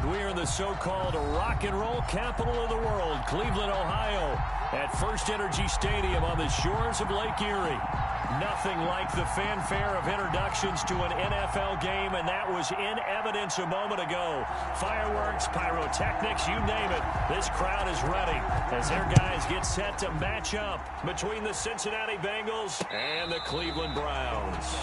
We're in the so-called rock and roll capital of the world, Cleveland, Ohio, at First Energy Stadium on the shores of Lake Erie. Nothing like the fanfare of introductions to an NFL game, and that was in evidence a moment ago. Fireworks, pyrotechnics, you name it. This crowd is ready as their guys get set to match up between the Cincinnati Bengals and the Cleveland Browns.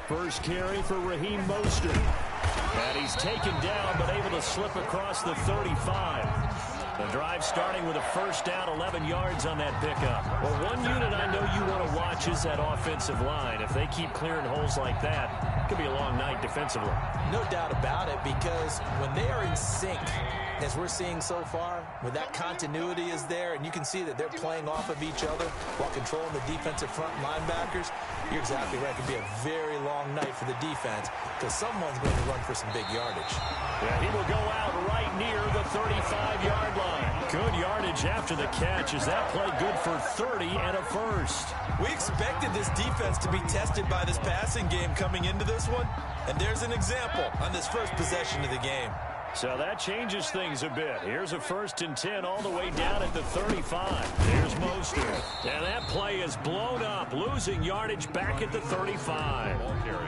First carry for Raheem Mostert. And he's taken down, but able to slip across the 35. The drive starting with a first down, 11 yards on that pickup. Well, one unit I know you want to watch is that offensive line. If they keep clearing holes like that, it could be a long night defensively. No doubt about it, because when they are in sync, as we're seeing so far, when that continuity is there, and you can see that they're playing off of each other while controlling the defensive front linebackers, you're exactly right. It could be a very long night for the defense because someone's going to run for some big yardage. Yeah, he will go out right near the 35-yard line. Good yardage after the catch. Is that play good for 30 and a first? We expected this defense to be tested by this passing game coming into this one, and there's an example on this first possession of the game. So that changes things a bit. Here's a 1st and 10 all the way down at the 35. There's Mostert. And that play is blown up, losing yardage back at the 35.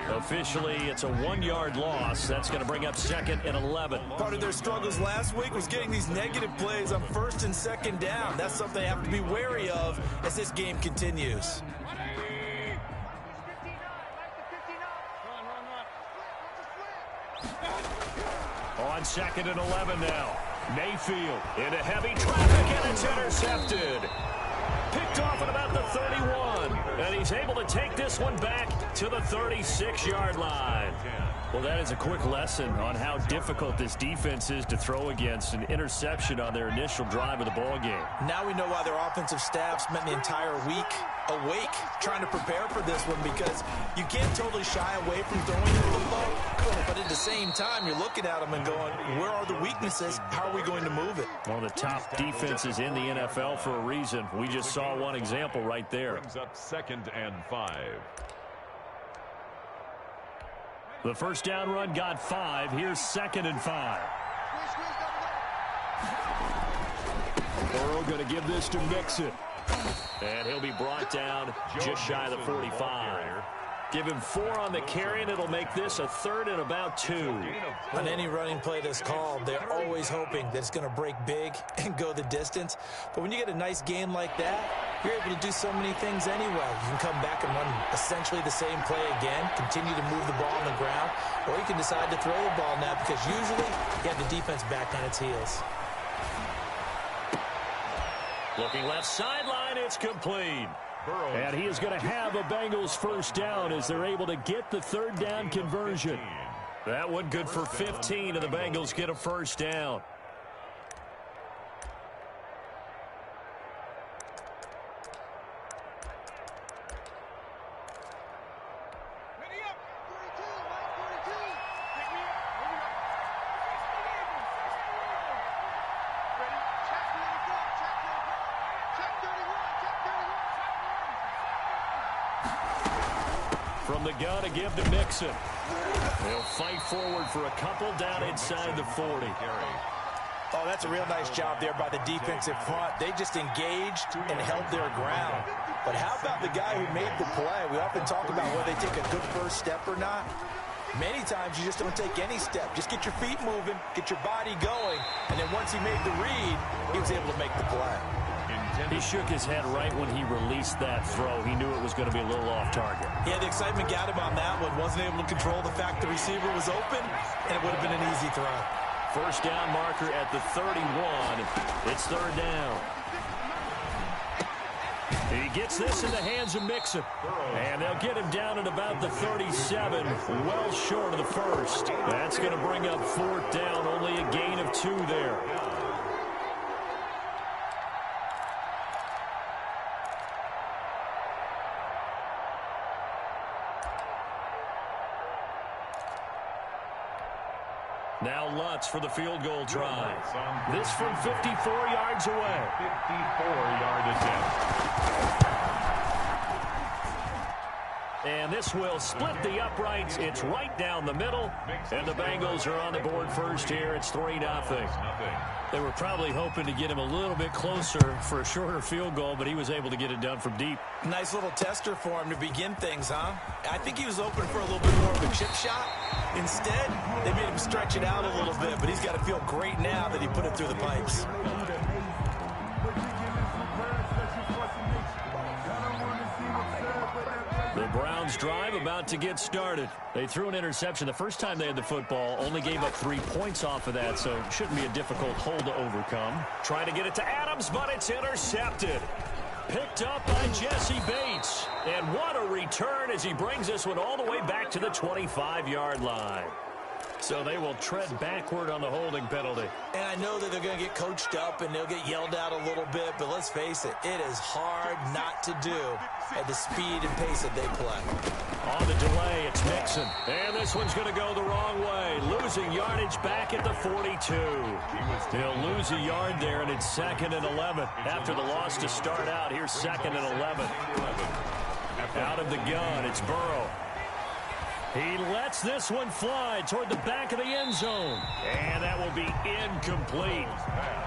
Officially, it's a 1-yard loss. That's going to bring up 2nd and 11. Part of their struggles last week was getting these negative plays on 1st and 2nd down. That's something they have to be wary of as this game continues. On 2nd and 11 now. Mayfield into heavy traffic, and it's intercepted. Picked off at about the 31. And he's able to take this one back to the 36-yard line. Well, that is a quick lesson on how difficult this defense is to throw against. An interception on their initial drive of the ball game. Now we know why their offensive staff spent the entire week awake trying to prepare for this one, because you can't totally shy away from throwing the football, but at the same time you're looking at them and going, where are the weaknesses? How are we going to move it? One of the top defenses in the NFL for a reason. We just saw one example right there. Brings up 2nd and 5. The first down run got 5. Here's 2nd and 5. Burrow going to give this to Mixon. And he'll be brought down just shy of the 45. Give him 4 on the carry, and it'll make this a 3rd and about 2. On any running play that's called, they're always hoping that it's going to break big and go the distance. But when you get a nice game like that, you're able to do so many things anyway. You can come back and run essentially the same play again, continue to move the ball on the ground, or you can decide to throw the ball now because usually you have the defense back on its heels. Looking left sideline, it's complete. And he is going to have a Bengals first down as they're able to get the 3rd down conversion. That one good for 15, and the Bengals get a first down. From the gun to give to Mixon. They'll fight forward for a couple down inside the 40. Oh, that's a real nice job there by the defensive front. They just engaged and held their ground. But how about the guy who made the play? We often talk about whether they take a good first step or not. Many times you just don't take any step. Just get your feet moving, get your body going, and then once he made the read, he was able to make the play. He shook his head right when he released that throw. He knew it was going to be a little off target. Yeah, the excitement got him on that one. Wasn't able to control the fact the receiver was open, and it would have been an easy throw. First down marker at the 31. It's 3rd down. He gets this in the hands of Mixon. And they'll get him down at about the 37, well short of the first. That's going to bring up 4th down, only a gain of 2 there. Now Lutz for the field goal try. This from 54 yards away. 54-yard attempt. And this will split the uprights. It's right down the middle. And the Bengals are on the board first here. It's 3-0. They were probably hoping to get him a little bit closer for a shorter field goal, but he was able to get it done from deep. Nice little tester for him to begin things, huh? I think he was open for a little bit more of a chip shot. Instead, they made him stretch it out a little bit, but he's got to feel great now that he put it through the pipes. The Browns drive about to get started. They threw an interception the first time they had the football, only gave up 3 points off of that, so it shouldn't be a difficult hole to overcome. Trying to get it to Adams, but it's intercepted. Picked up by Jesse Bates. And what a return as he brings this one all the way back to the 25-yard line. So they will tread backward on the holding penalty. And I know that they're going to get coached up and they'll get yelled out a little bit, but let's face it, it is hard not to do at the speed and pace that they play. On the delay, it's Mixon. And this one's going to go the wrong way. Losing yardage back at the 42. He'll lose a yard there, and it's 2nd and 11. After the loss to start out, here's 2nd and 11. Out of the gun, it's Burrow. He lets this one fly toward the back of the end zone. And that will be incomplete.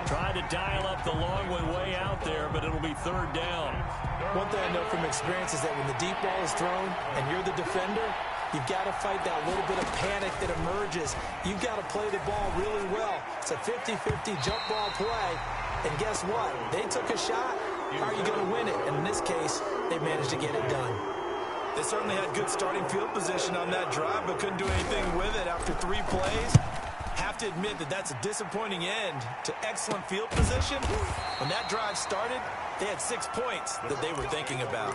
Trying to dial up the long way out there, but it'll be 3rd down. One thing I know from experience is that when the deep ball is thrown and you're the defender, you've got to fight that little bit of panic that emerges. You've got to play the ball really well. It's a 50-50 jump ball play. And guess what? They took a shot. How are you going to win it? And in this case, they managed to get it done. They certainly had good starting field position on that drive, but couldn't do anything with it after 3 plays. Have to admit that that's a disappointing end to excellent field position. When that drive started, they had 6 points that they were thinking about.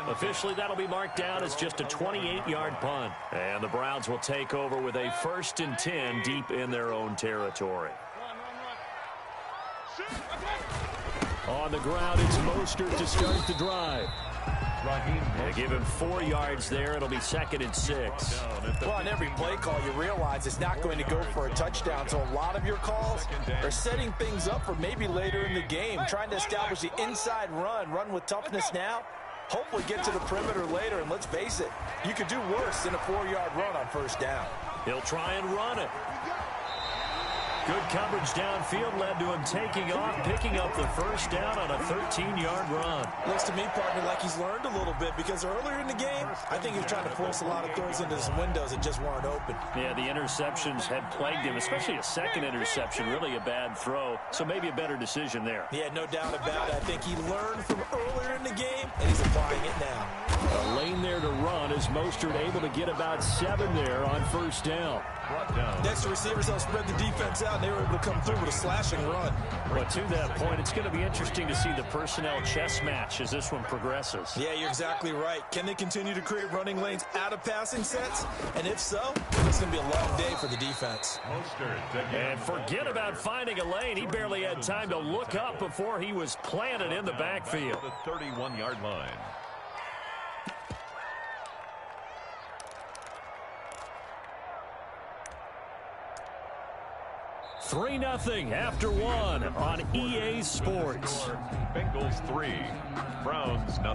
Officially, that'll be marked down as just a 28-yard punt. And the Browns will take over with a 1st and 10 deep in their own territory. On the ground, it's Mostert to start the drive. They give him 4 yards there. It'll be 2nd and 6. Well, on every play call, you realize it's not going to go for a touchdown. So a lot of your calls are setting things up for maybe later in the game, trying to establish the inside run with toughness now. Hopefully get to the perimeter later. And let's face it, you could do worse than a 4-yard run on 1st down. He'll try and run it. Good coverage downfield led to him taking off, picking up the 1st down on a 13-yard run. Looks to me, partner, like he's learned a little bit because earlier in the game, I think he was trying to force a lot of throws into some windows that just weren't open. Yeah, the interceptions had plagued him, especially a 2nd interception, really a bad throw. So maybe a better decision there. Yeah, no doubt about it. I think he learned from earlier in the game, and he's applying it now. A lane there to run as Mostert able to get about 7 there on 1st down. Next, the receivers help spread the defense out, and they were able to come through with a slashing run. But to that point, it's going to be interesting to see the personnel chess match as this one progresses. Yeah, you're exactly right. Can they continue to create running lanes out of passing sets? And if so, it's going to be a long day for the defense. And forget about finding a lane. He barely had time to look up before he was planted in the backfield. The 31-yard line. 3-0 after 1 on EA Sports. Bengals 3, Browns 0.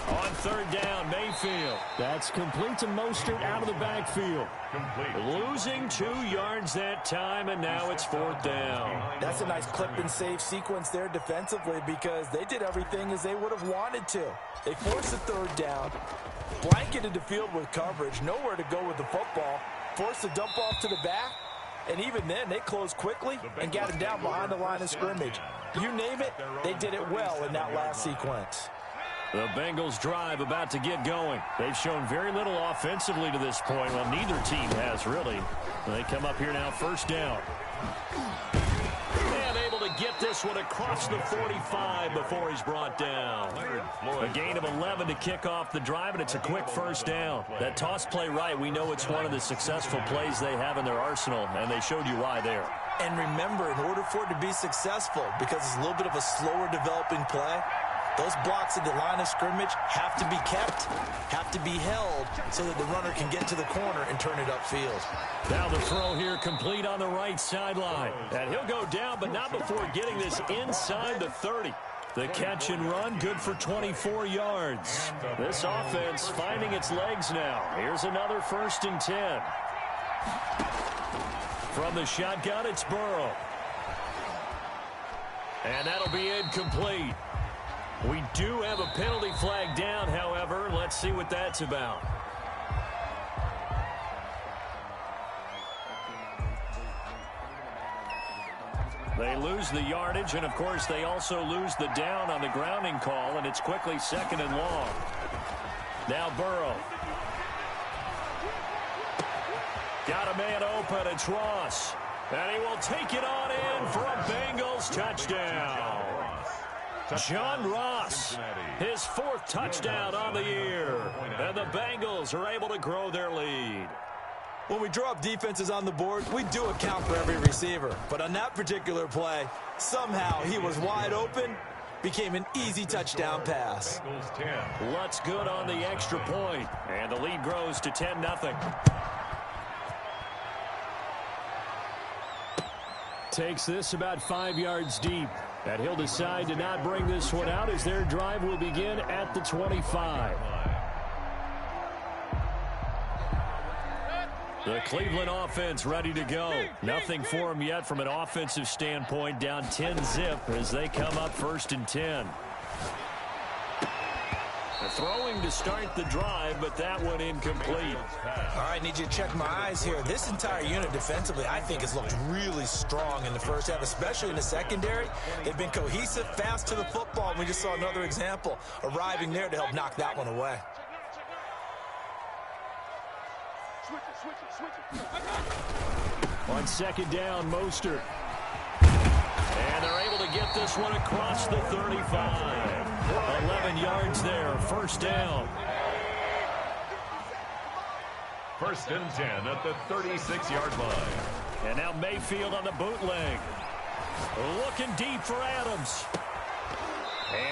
On 3rd down, Mayfield. That's complete to Mostert out of the backfield. Complete. Losing 2 yards that time, and now it's 4th down. That's a nice clip and save sequence there defensively because they did everything as they would have wanted to. They forced the 3rd down, blanketed the field with coverage, nowhere to go with the football, forced the dump off to the back, and even then they closed quickly and got him down behind the line of scrimmage. You name it, they did it well in that last sequence. The Bengals drive about to get going. They've shown very little offensively to this point. Well, neither team has really. They come up here now 1st down. And able to get this one across the 45 before he's brought down. A gain of 11 to kick off the drive, and it's a quick first down. That toss play right, we know it's one of the successful plays they have in their arsenal, and they showed you why there. And remember, in order for it to be successful, because it's a little bit of a slower developing play, those blocks at the line of scrimmage have to be kept, have to be held, so that the runner can get to the corner and turn it upfield. Now the throw here complete on the right sideline. And he'll go down, but not before getting this inside the 30. The catch and run, good for 24 yards. This offense finding its legs now. Here's another 1st and 10. From the shotgun, it's Burrow. And that'll be incomplete. We do have a penalty flag down, however. Let's see what that's about. They lose the yardage, and, of course, they also lose the down on the grounding call, and it's quickly 2nd and long. Now Burrow. Got a man open. It's Ross. And he will take it on in for a Bengals touchdown. John Ross, his 4th touchdown on the year. And the Bengals are able to grow their lead. When we draw up defenses on the board, we do account for every receiver. But on that particular play, somehow he was wide open, became an easy touchdown pass. Lutz good on the extra point. And the lead grows to 10-0. Takes this about 5 yards deep. And he'll decide to not bring this one out as their drive will begin at the 25. The Cleveland offense ready to go. Nothing for them yet from an offensive standpoint. Down 10-0 as they come up 1st and 10. Throwing to start the drive, but that one incomplete. All right, need you to check my eyes here. This entire unit defensively, I think, has looked really strong in the first half, especially in the secondary. They've been cohesive, fast to the football, and we just saw another example arriving there to help knock that one away. On 2nd down, Mostert. And they're able to get this one across the 35. 11 yards there, 1st down. 1st and 10 at the 36-yard line. And now Mayfield on the bootleg. Looking deep for Adams.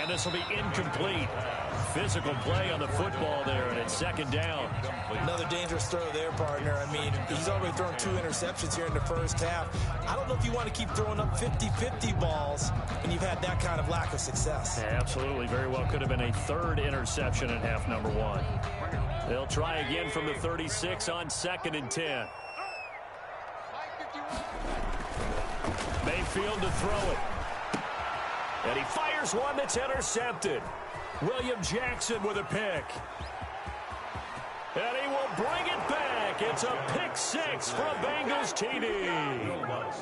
And this will be incomplete. Physical play on the football there, and it's 2nd down. Another dangerous throw there, partner. I mean, he's already thrown 2 interceptions here in the first half. I don't know if you want to keep throwing up 50-50 balls when you've had that kind of lack of success. Yeah, absolutely. Very well could have been a 3rd interception in half number 1. They'll try again from the 36 on 2nd and 10. Mayfield to throw it. And he fires one that's intercepted. William Jackson with a pick. And he will bring it back. It's a pick 6 from Bengals TD.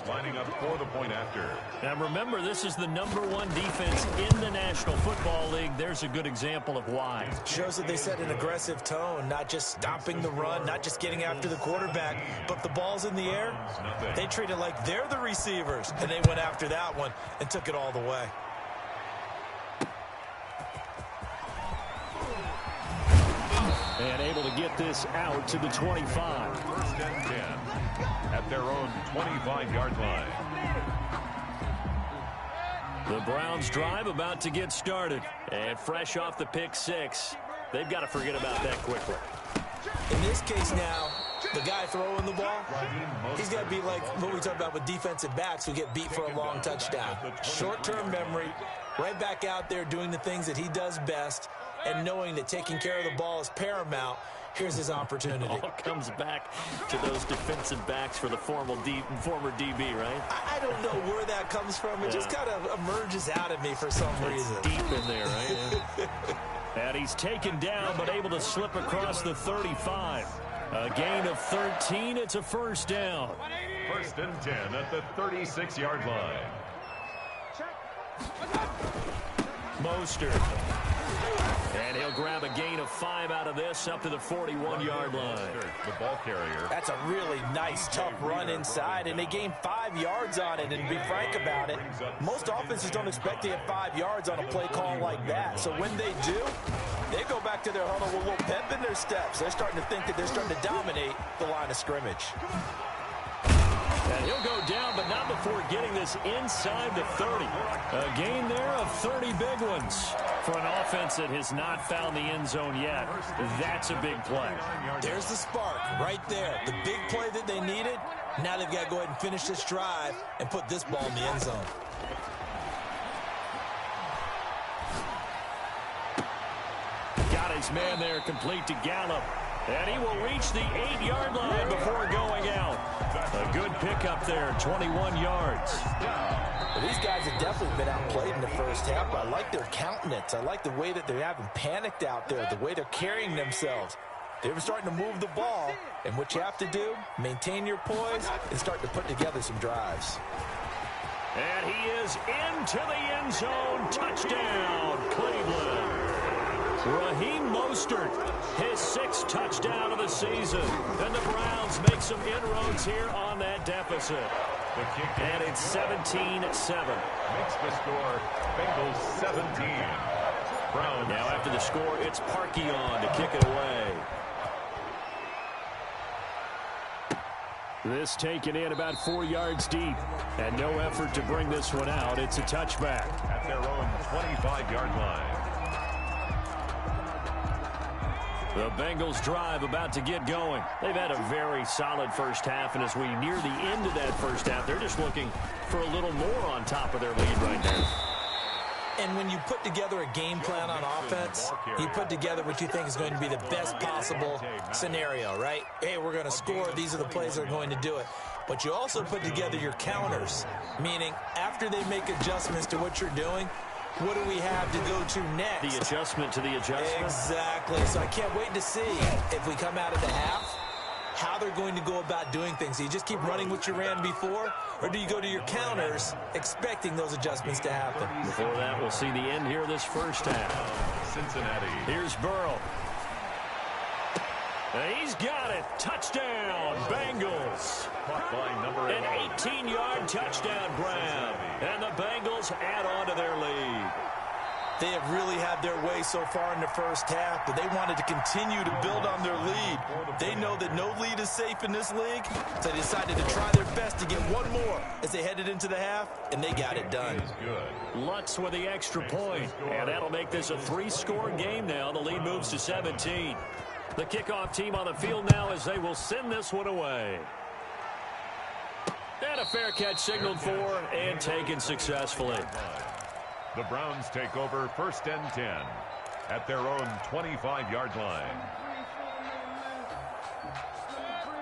Lining up for the point after. And remember, this is the #1 defense in the National Football League. There's a good example of why. Shows that they set an aggressive tone, not just stopping the run, not just getting after the quarterback, but if the ball's in the air, they treat it like they're the receivers, and they went after that one and took it all the way. And able to get this out to the 25. 1st and 10 at their own 25-yard line. The Browns drive about to get started. And fresh off the pick 6, they've got to forget about that quickly. In this case now, the guy throwing the ball, he's got to be like what we talked about with defensive backs who get beat for a long touchdown. Short-term memory, right back out there doing the things that he does best, and knowing that taking care of the ball is paramount. Here's his opportunity. All comes back to those defensive backs for the former DB, right? I don't know where that comes from. It just kind of emerges out of me for some reason. Deep in there, right? Yeah. And he's taken down, but able to slip across the 35. A gain of 13. It's a 1st down. 1st and 10 at the 36-yard line. Mostert. And he'll grab a gain of 5 out of this, up to the 41-yard line. The ball carrier. That's a really nice, tough run inside, and they gained 5 yards on it. And to be frank about it, most offenses don't expect to get 5 yards on a play call like that. So when they do, they go back to their huddle with a little pep in their steps. They're starting to think that they're starting to dominate the line of scrimmage. And he'll go down, but not before getting this inside the 30. A gain there of 30 big ones. For an offense that has not found the end zone yet, that's a big play. There's the spark right there. The big play that they needed. Now they've got to go ahead and finish this drive and put this ball in the end zone. Got his man there, complete to Gallup. And he will reach the 8-yard line before going out. A good pickup there, 21 yards. Well, these guys have definitely been outplayed in the first half, but I like their countenance. I like the way that they haven't panicked out there, the way they're carrying themselves. They're starting to move the ball, and what you have to do, maintain your poise and start to put together some drives. And he is into the end zone. Touchdown, Cleveland. Raheem Mostert, his 6th touchdown of the season. And the Browns make some inroads here on that deficit. And it's 17-7. Makes the score Bengals 17. Browns. Now after the score, it's Parkey on to kick it away. This taken in about 4 yards deep. And no effort to bring this one out. It's a touchback. At their own 25-yard line. The Bengals drive about to get going. They've had a very solid first half, and as we near the end of that first half, they're just looking for a little more on top of their lead right now. And when you put together a game plan on offense, you put together what you think is going to be the best possible scenario, right? Hey, we're going to score. These are the plays that are going to do it. But you also put together your counters, meaning after they make adjustments to what you're doing, what do we have to go to next? The adjustment to the adjustment. Exactly. So I can't wait to see if we come out of the half, how they're going to go about doing things. Do you just keep running what you ran before, or do you go to your counters expecting those adjustments to happen? Before that, we'll see the end here of this first half. Cincinnati. Here's Burrow. He's got it. Touchdown, Bengals. An 18-yard touchdown, Brown. And the Bengals add on to their lead. They have really had their way so far in the first half, but they wanted to continue to build on their lead. They know that no lead is safe in this league, so they decided to try their best to get one more as they headed into the half, and they got it done. Lutz with the extra point, and that'll make this a 3-score game now. The lead moves to 17. The kickoff team on the field now as they will send this one away. And a fair catch signaled for and taken successfully. The Browns take over 1st and 10 at their own 25-yard line.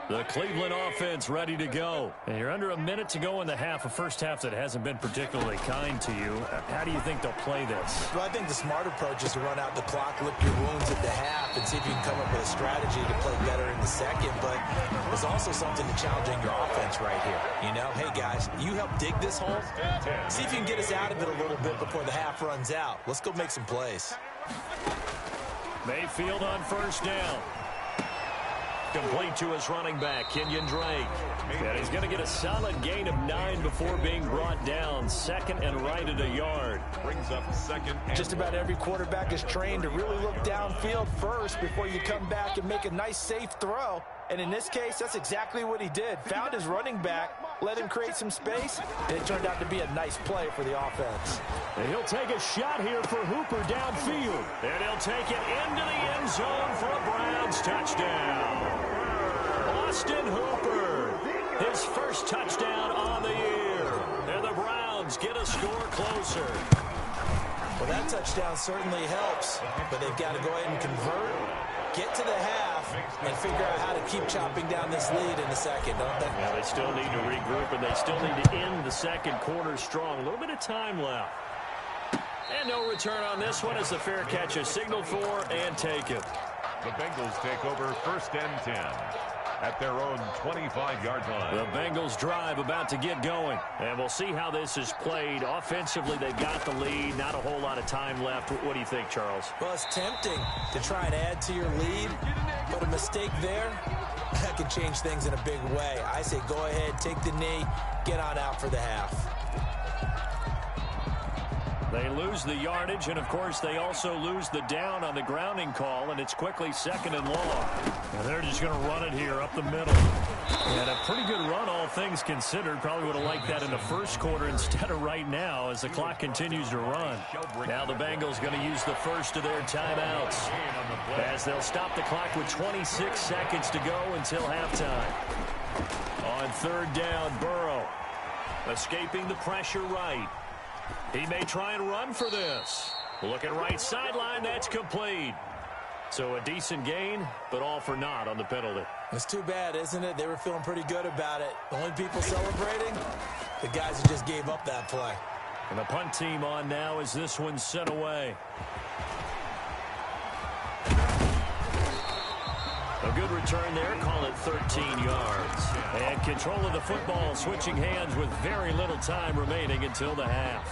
The Cleveland offense ready to go. And you're under a minute to go in the half, a first half that hasn't been particularly kind to you. How do you think they'll play this? Well, I think the smart approach is to run out the clock, lick your wounds at the half, and see if you can come up with a strategy to play better in the second. But there's also something to challenging your offense right here. You know, hey, guys, you help dig this hole. See if you can get us out of it a little bit before the half runs out. Let's go make some plays. Mayfield on first down. Complete to his running back, Kenyon Drake. And he's going to get a solid gain of 9 before being brought down. 2nd and right at a yard. Brings up 2nd. Just about every quarterback is trained to really look downfield first before you come back and make a nice, safe throw. And in this case, that's exactly what he did. Found his running back, let him create some space, and it turned out to be a nice play for the offense. And he'll take a shot here for Hooper downfield. And he'll take it into the end zone for a Browns touchdown. Austin Hooper, his first touchdown on the year. And the Browns get a score closer. Well, that touchdown certainly helps, but they've got to go ahead and convert, get to the half, and figure out how to keep chopping down this lead in the second, don't they? Yeah, they still need to regroup, and they still need to end the second quarter strong. A little bit of time left. And no return on this one as the fair catch is signaled for and taken. The Bengals take over 1st and 10 at their own 25-yard line. The Bengals drive about to get going. And we'll see how this is played. Offensively, they got the lead. Not a whole lot of time left. What do you think, Charles? Well, it's tempting to try and add to your lead, but a mistake there, that could change things in a big way. I say go ahead, take the knee, get on out for the half. They lose the yardage, and, of course, they also lose the down on the grounding call, and it's quickly 2nd and long. And they're just going to run it here up the middle. And a pretty good run, all things considered. Probably would have liked that in the first quarter instead of right now as the clock continues to run. Now the Bengals going to use the first of their timeouts as they'll stop the clock with 26 seconds to go until halftime. On 3rd down, Burrow escaping the pressure right. He may try and run for this. Look at right sideline. That's complete. So a decent gain, but all for naught on the penalty. It's too bad, isn't it? They were feeling pretty good about it. The only people celebrating, the guys who just gave up that play. And the punt team on now as this one's sent away. A good return there, call it 13 yards. And control of the football, switching hands with very little time remaining until the half.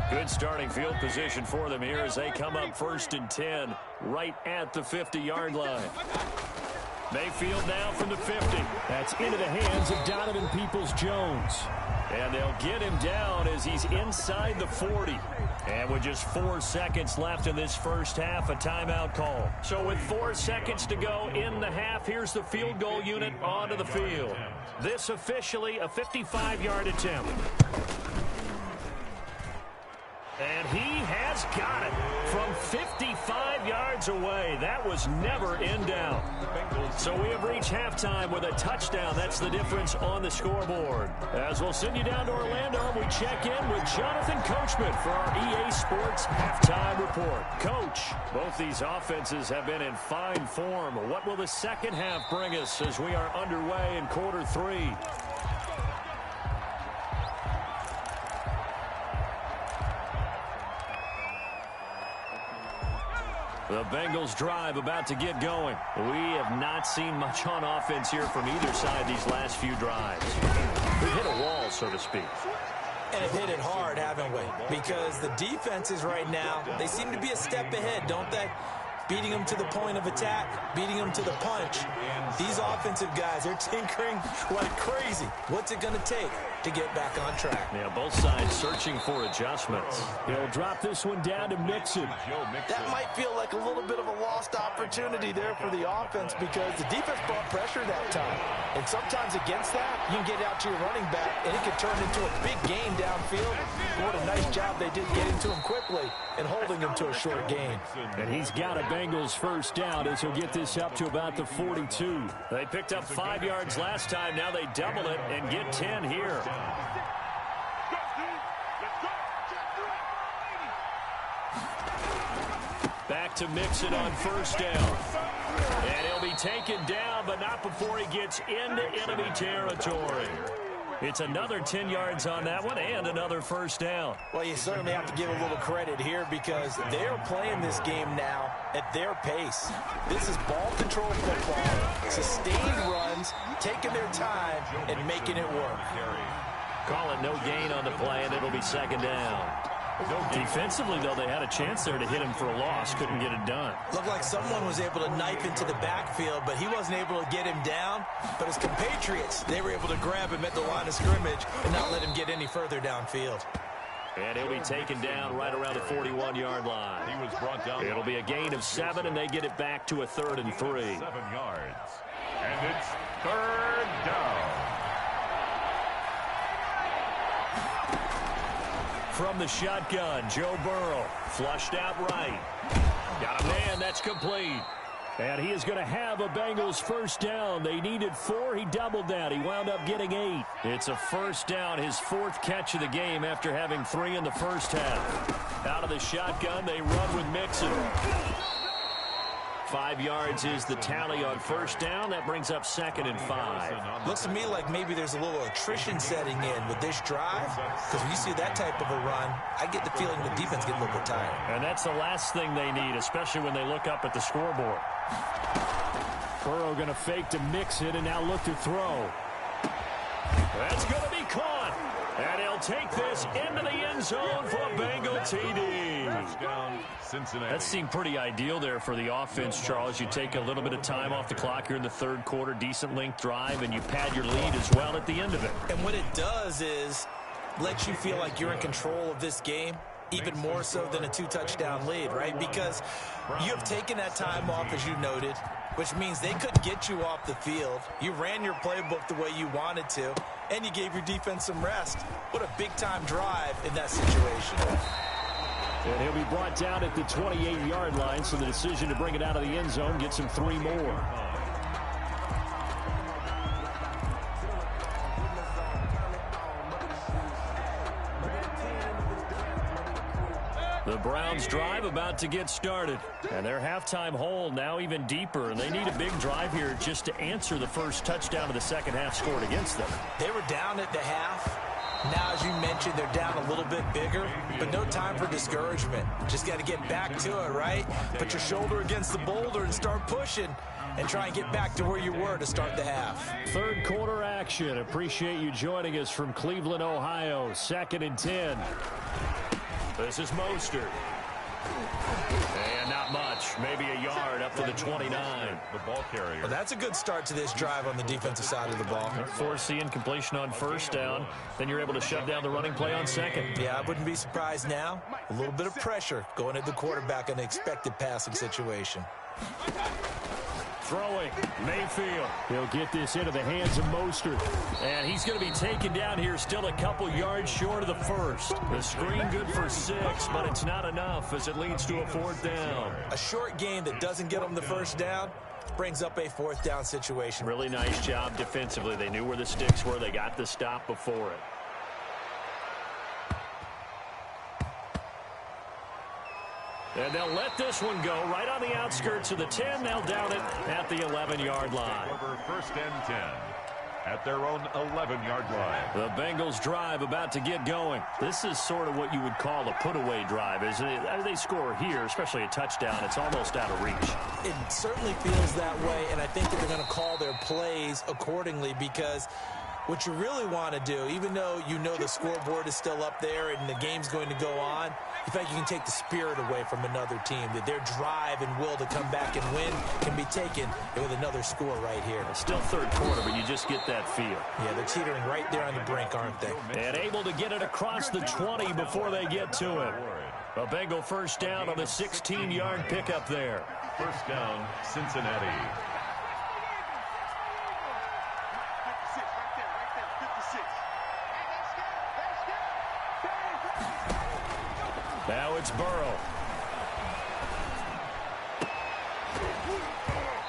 Good starting field position for them here as they come up 1st and 10, right at the 50-yard line. Mayfield now from the 50. That's into the hands of Donovan Peoples-Jones. And they'll get him down as he's inside the 40. And with just 4 seconds left in this first half, a timeout call. So with 4 seconds to go in the half, here's the field goal unit onto the field. This officially a 55-yard attempt. And he has got it from 55 yards away. That was never in doubt. So we have reached halftime with a touchdown. That's the difference on the scoreboard. As we'll send you down to Orlando, we check in with Jonathan Coachman for our EA Sports Halftime Report. Coach, both these offenses have been in fine form. What will the second half bring us as we are underway in quarter 3? The Bengals drive about to get going. We have not seen much on offense here from either side these last few drives. We've hit a wall, so to speak. And have hit it hard, haven't we? Because the defenses right now, they seem to be a step ahead, don't they? Beating them to the point of attack, beating them to the punch. These offensive guys are tinkering like crazy. What's it going to take to get back on track? Yeah, both sides searching for adjustments. He'll drop this one down to Mixon. That might feel like a little bit of a lost opportunity there for the offense because the defense brought pressure that time. And sometimes against that, you can get out to your running back, and it can turn into a big game downfield. What a nice job they did getting to him quickly and holding him to a short gain. And he's got a Bengals first down as he'll get this up to about the 42. They picked up 5 yards last time. Now they double it and get 10 here. Back to Mixon on first down. And he'll be taken down, but not before he gets into enemy territory. It's another 10 yards on that one and another first down. Well, you certainly have to give a little credit here because they're playing this game now at their pace. This is ball control football, sustained runs, taking their time and making it work. Call it no gain on the play, and it'll be 2nd down. Defensively, though, they had a chance there to hit him for a loss. Couldn't get it done. Looked like someone was able to knife into the backfield, but he wasn't able to get him down. But his compatriots, they were able to grab him at the line of scrimmage and not let him get any further downfield. And he'll be taken down right around the 41-yard line. He was brought down. It'll be a gain of 7, and they get it back to a 3rd and 3. 7 yards. And it's 3rd down. From the shotgun, Joe Burrow flushed out right. Got a man, that's complete. And he is going to have a Bengals first down. They needed 4. He doubled that. He wound up getting 8. It's a first down, his 4th catch of the game after having 3 in the first half. Out of the shotgun, they run with Mixon. 5 yards is the tally on first down. That brings up 2nd and 5. Looks to me like maybe there's a little attrition setting in with this drive, because when you see that type of a run, I get the feeling the defense gets a little bit tired. And that's the last thing they need, especially when they look up at the scoreboard. Burrow going to fake to mix it and now look to throw. That's going to be caught. And he'll take this into the end zone for a Bengal TD. Touchdown, Cincinnati. That seemed pretty ideal there for the offense, Charles. You take a little bit of time off the clock here in the third quarter, decent length drive, and you pad your lead as well at the end of it. And what it does is let you feel like you're in control of this game, even more so than a 2-touchdown lead, right? Because you have taken that time off, as you noted, which means they couldn't get you off the field. You ran your playbook the way you wanted to, and you gave your defense some rest. What a big-time drive in that situation. And he'll be brought down at the 28-yard line, so the decision to bring it out of the end zone gets him 3 more. The Browns drive about to get started. And their halftime hole now even deeper. And they need a big drive here just to answer the first touchdown of the second half scored against them. They were down at the half. Now, as you mentioned, they're down a little bit bigger, but no time for discouragement. Just got to get back to it, right? Put your shoulder against the boulder and start pushing and try and get back to where you were to start the half. Third quarter action. Appreciate you joining us from Cleveland, Ohio. 2nd and 10. This is Mostert. And not much. Maybe a yard up to the 29. The ball carrier. Well, that's a good start to this drive on the defensive side of the ball. Force the incompletion on first down. Then you're able to shut down the running play on second. Yeah, I wouldn't be surprised now. A little bit of pressure going at the quarterback in the expected passing situation. Throwing, Mayfield. He'll get this into the hands of Mostert. And he's going to be taken down here still a couple yards short of the first. The screen good for 6, but it's not enough as it leads to a 4th down. A short game that doesn't get them the first down brings up a 4th down situation. Really nice job defensively. They knew where the sticks were. They got the stop before it. And they'll let this one go right on the outskirts of the 10. They'll down it at the 11-yard line. Over 1st and 10 at their own 11-yard line. The Bengals drive about to get going. This is sort of what you would call a put-away drive, isn't it? As they score here, especially a touchdown, it's almost out of reach. It certainly feels that way, and I think that they're going to call their plays accordingly, because what you really want to do, even though you know the scoreboard is still up there and the game's going to go on, in fact, you can take the spirit away from another team, that their drive and will to come back and win can be taken with another score right here. Still third quarter, but you just get that feel. Yeah, they're teetering right there on the brink, aren't they? And able to get it across the 20 before they get to it. A Bengal first down on the 16-yard pickup there. First down, Cincinnati. Now it's Burrow.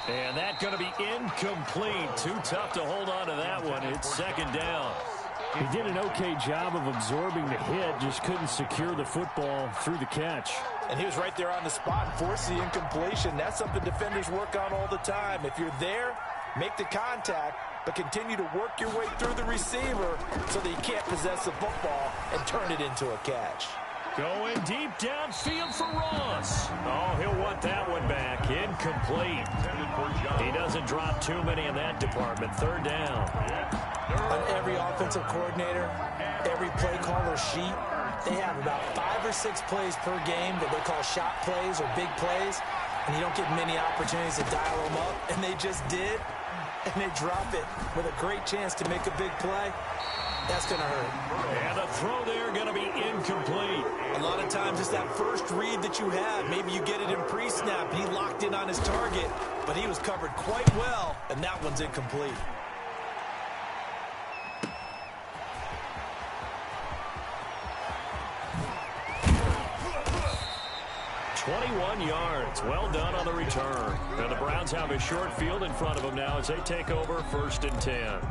And that's going to be incomplete. Too tough to hold on to that one. It's 2nd down. He did an okay job of absorbing the hit, just couldn't secure the football through the catch. And he was right there on the spot and forced the incompletion. That's something defenders work on all the time. If you're there, make the contact, but continue to work your way through the receiver so that you can't possess the football and turn it into a catch. Going deep downfield for Ross. Oh, he'll want that one back. Incomplete. He doesn't drop too many in that department. 3rd down. On every offensive coordinator, every play caller sheet, they have about 5 or 6 plays per game that they call shot plays or big plays, and you don't get many opportunities to dial them up, and they just did, and they drop it with a great chance to make a big play. That's going to hurt. And a throw there going to be incomplete. A lot of times it's that first read that you have. Maybe you get it in pre-snap. He locked in on his target, but he was covered quite well, and that one's incomplete. $21 yards. Well done on the return. And the Browns have a short field in front of them now as they take over 1st and 10.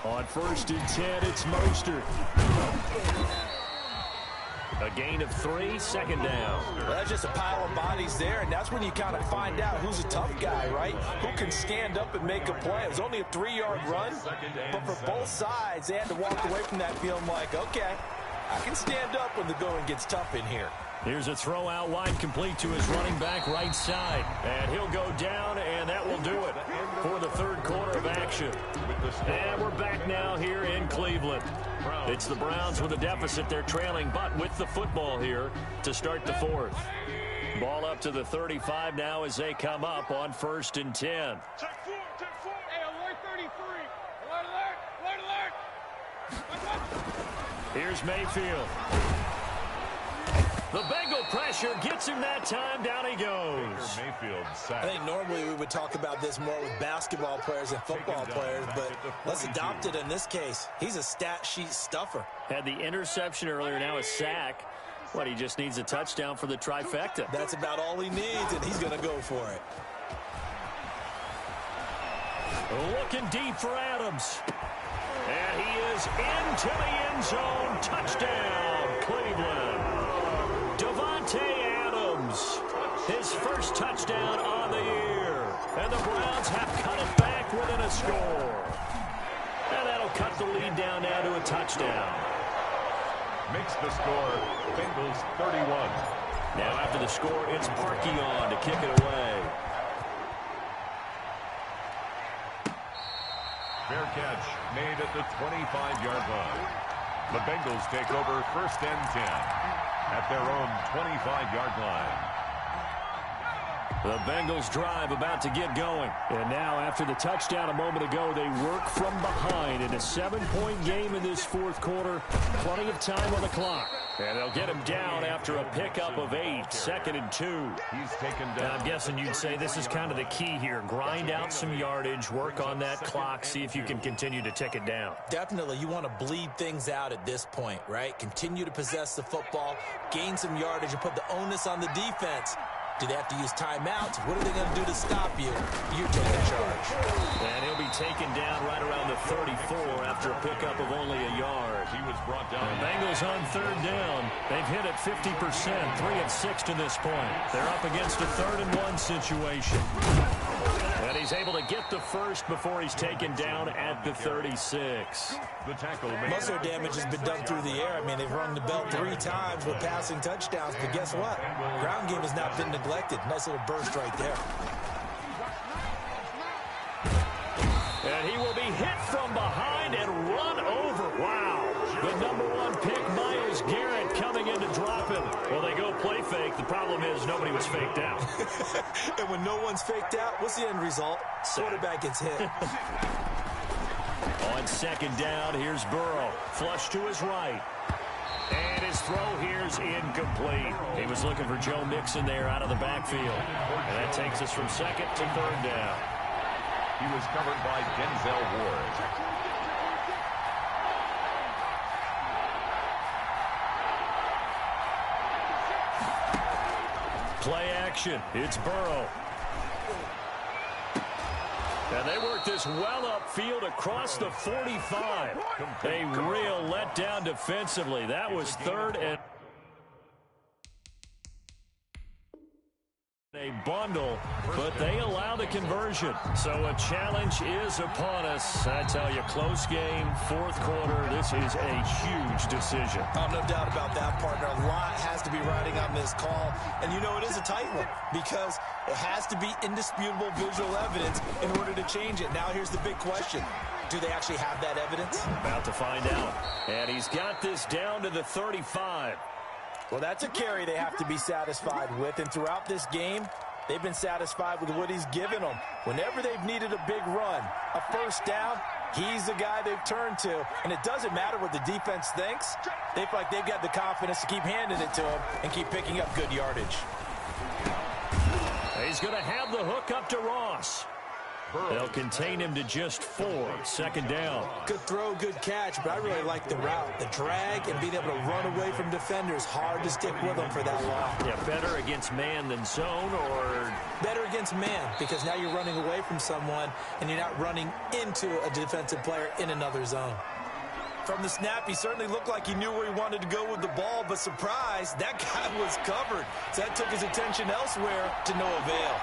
On first and 10, it's Mostert. A gain of 3, second down. Well, that's just a pile of bodies there, and that's when you kind of find out who's a tough guy, right? Who can stand up and make a play. It was only a 3-yard run, but for both sides, they had to walk away from that feeling like, okay, I can stand up when the going gets tough in here. Here's a throw out wide, complete to his running back right side. And he'll go down, and that will do it for the third quarter of action. And we're back now here in Cleveland. It's the Browns with a deficit. They're trailing, but with the football here to start the fourth. Ball up to the 35 now as they come up on first and 10. Check 4, check 4. Hey, alert 33. Alert, alert, alert. Here's Mayfield. The Bengal pressure gets him that time. Down he goes. Mayfield sacked. I think normally we would talk about this more with basketball players and football players, but let's adopt it in this case. He's a stat sheet stuffer. Had the interception earlier, now a sack. What, he just needs a touchdown for the trifecta. That's about all he needs, and he's going to go for it. Looking deep for Adams. And he is into the end zone. Touchdown, Cleveland. Davante Adams, his first touchdown on the year. And the Browns have cut it back within a score. And that'll cut the lead down now to a touchdown. Makes the score, Bengals 31. Now after the score, it's Parkey on to kick it away. Fair catch made at the 25-yard line. The Bengals take over first and 10 at their own 25-yard line. The Bengals drive about to get going. And now after the touchdown a moment ago, they work from behind in a 7-point game in this fourth quarter. Plenty of time on the clock. And they'll get him down after a pickup of 8, second and 2. He's taken down. I'm guessing you'd say this is kind of the key here. Grind out some yardage, work on that clock, see if you can continue to tick it down. Definitely, you want to bleed things out at this point, right? Continue to possess the football, gain some yardage, and put the onus on the defense. Do they have to use timeouts? What are they going to do to stop you? You're taking charge. And he'll be taken down right around the 34 after a pickup of only a yard. He was brought down. The Bengals on third down. They've hit it 50%, 3 of 6 to this point. They're up against a 3rd and 1 situation. And he's able to get the first before he's taken down at the 36. The tackle made. Most of their damage has been done through the air. I mean, they've rung the bell 3 times with passing touchdowns, but guess what? Ground game has not been neglected. Nice little burst right there. And he will be hit from behind and run over. Wow. The #1 pick, Myles Garrett, coming in to drop him. Well, they go play fake. The problem is nobody was faked out. And when no one's faked out, what's the end result? Quarterback gets hit. On second down, here's Burrow. Flush to his right. And his throw here's incomplete. He was looking for Joe Mixon there out of the backfield. And that takes us from second to third down. He was covered by Denzel Ward. Play action. It's Burrow. And they work this well upfield across the 45. A real letdown defensively. That was 3rd and a bundle, but they allow the conversion. So a challenge is upon us. I tell you, close game, fourth quarter. This is a huge decision. Oh, no doubt about that, partner. A lot has to be riding on this call. And you know it is a tight one because it has to be indisputable visual evidence in order to change it. Now here's the big question. Do they actually have that evidence? About to find out. And he's got this down to the 35. Well, that's a carry they have to be satisfied with. And throughout this game, they've been satisfied with what he's given them. Whenever they've needed a big run, a first down, he's the guy they've turned to. And it doesn't matter what the defense thinks. They feel like they've got the confidence to keep handing it to him and keep picking up good yardage. He's going to have the hook up to Ross. They'll contain him to just 4. Second down. Good throw, good catch, but I really like the route. The drag and being able to run away from defenders. Hard to stick with them for that long. Yeah, better against man than zone, or? Better against man, because now you're running away from someone and you're not running into a defensive player in another zone. From the snap, he certainly looked like he knew where he wanted to go with the ball, but surprise, that guy was covered. So that took his attention elsewhere to no avail.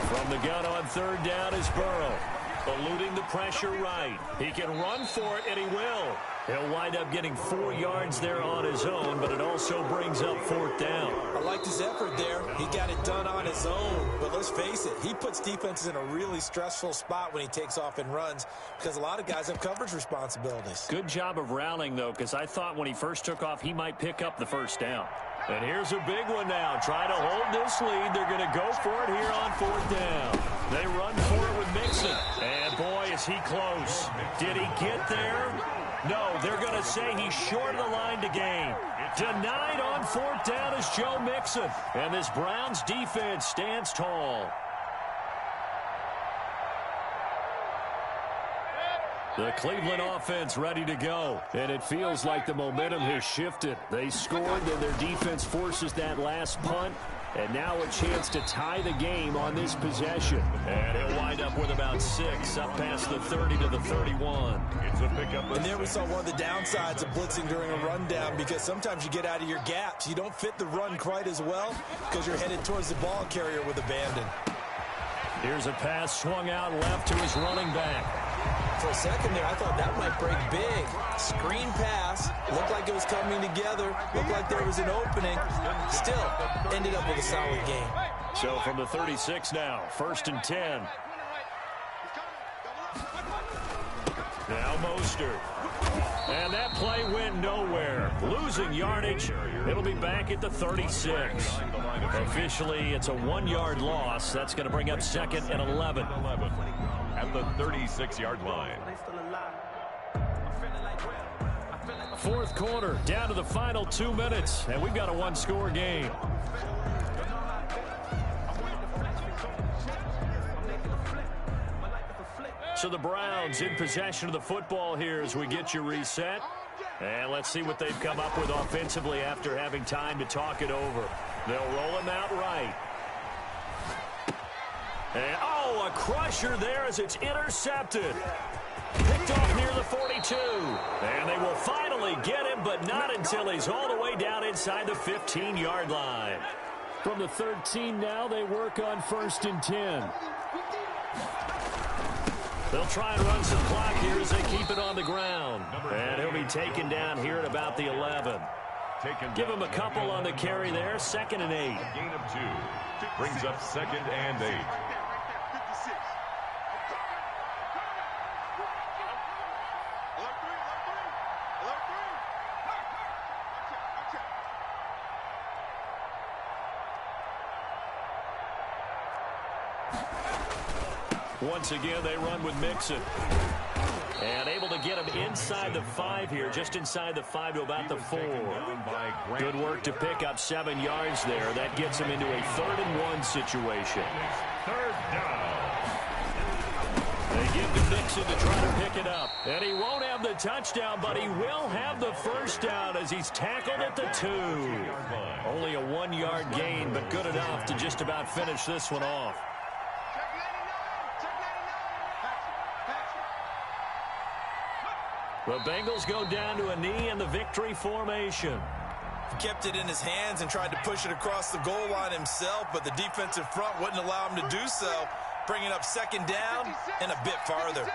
From the gun on third down is Burrow. Eluding the pressure right. He can run for it, and he will. He'll wind up getting 4 yards there on his own, but it also brings up fourth down. I liked his effort there. He got it done on his own. But let's face it, he puts defenses in a really stressful spot when he takes off and runs because a lot of guys have coverage responsibilities. Good job of rallying, though, because I thought when he first took off, he might pick up the first down. And here's a big one now. Trying to hold this lead. They're going to go for it here on fourth down. They run for it with Mixon. And, boy, is he close. Did he get there? No, they're going to say he's short of the line to gain. Denied on fourth down is Joe Mixon. And this Browns defense stands tall. The Cleveland offense ready to go. And it feels like the momentum has shifted. They scored, then their defense forces that last punt. And now a chance to tie the game on this possession. And he'll wind up with about 6 up past the 30 to the 31. It's a pickup. And there we saw one of the downsides of blitzing during a rundown because sometimes you get out of your gaps. You don't fit the run quite as well because you're headed towards the ball carrier with abandon. Here's a pass swung out left to his running back. For a second there, I thought that might break big. Screen pass. Looked like it was coming together. Looked like there was an opening. Still, ended up with a solid game. So from the 36 now, 1st and 10. Now Mostert. And that play went nowhere. Losing yardage. It'll be back at the 36. Officially, it's a 1-yard loss. That's going to bring up 2nd and 11. At the 36-yard line. Fourth quarter, down to the final 2 minutes, and we've got a 1-score game. So the Browns in possession of the football here as we get you reset. And let's see what they've come up with offensively after having time to talk it over. They'll roll him out right. And, oh, a crusher there as it's intercepted. Picked off near the 42. And they will finally get him, but not until he's all the way down inside the 15-yard line. From the 13 now, they work on 1st and 10. They'll try and run some clock here as they keep it on the ground. And he'll be taken down here at about the 11. Give him a couple on the carry there. 2nd and 8. Gain of 2. Brings up 2nd and 8. Once again, they run with Mixon. And able to get him inside the 5 here, just inside the 5 to about the 4. Good work to pick up 7 yards there. That gets him into a 3rd and 1 situation. 3rd down. They give to Mixon to try to pick it up. And he won't have the touchdown, but he will have the first down as he's tackled at the 2. Only a 1-yard gain, but good enough to just about finish this one off. The Bengals go down to a knee in the victory formation. Kept it in his hands and tried to push it across the goal line himself, but the defensive front wouldn't allow him to do so, bringing up 2nd down and a bit farther.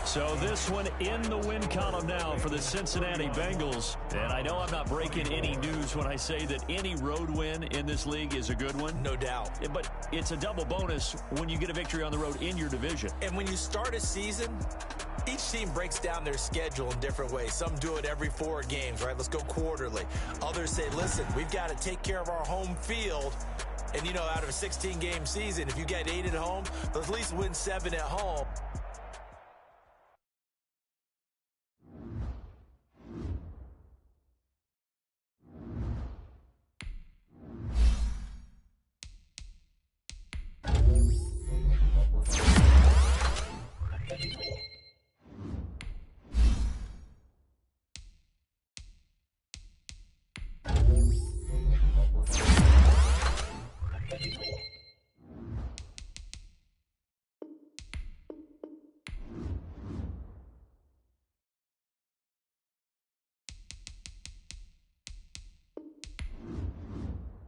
So this one in the win column now for the Cincinnati Bengals. And I know I'm not breaking any news when I say that any road win in this league is a good one. No doubt. But it's a double bonus when you get a victory on the road in your division. And when you start a season, each team breaks down their schedule in different ways. Some do it every 4 games, right? Let's go quarterly. Others say, listen, we've got to take care of our home field. And, you know, out of a 16-game season, if you get 8 at home, let's at least win 7 at home.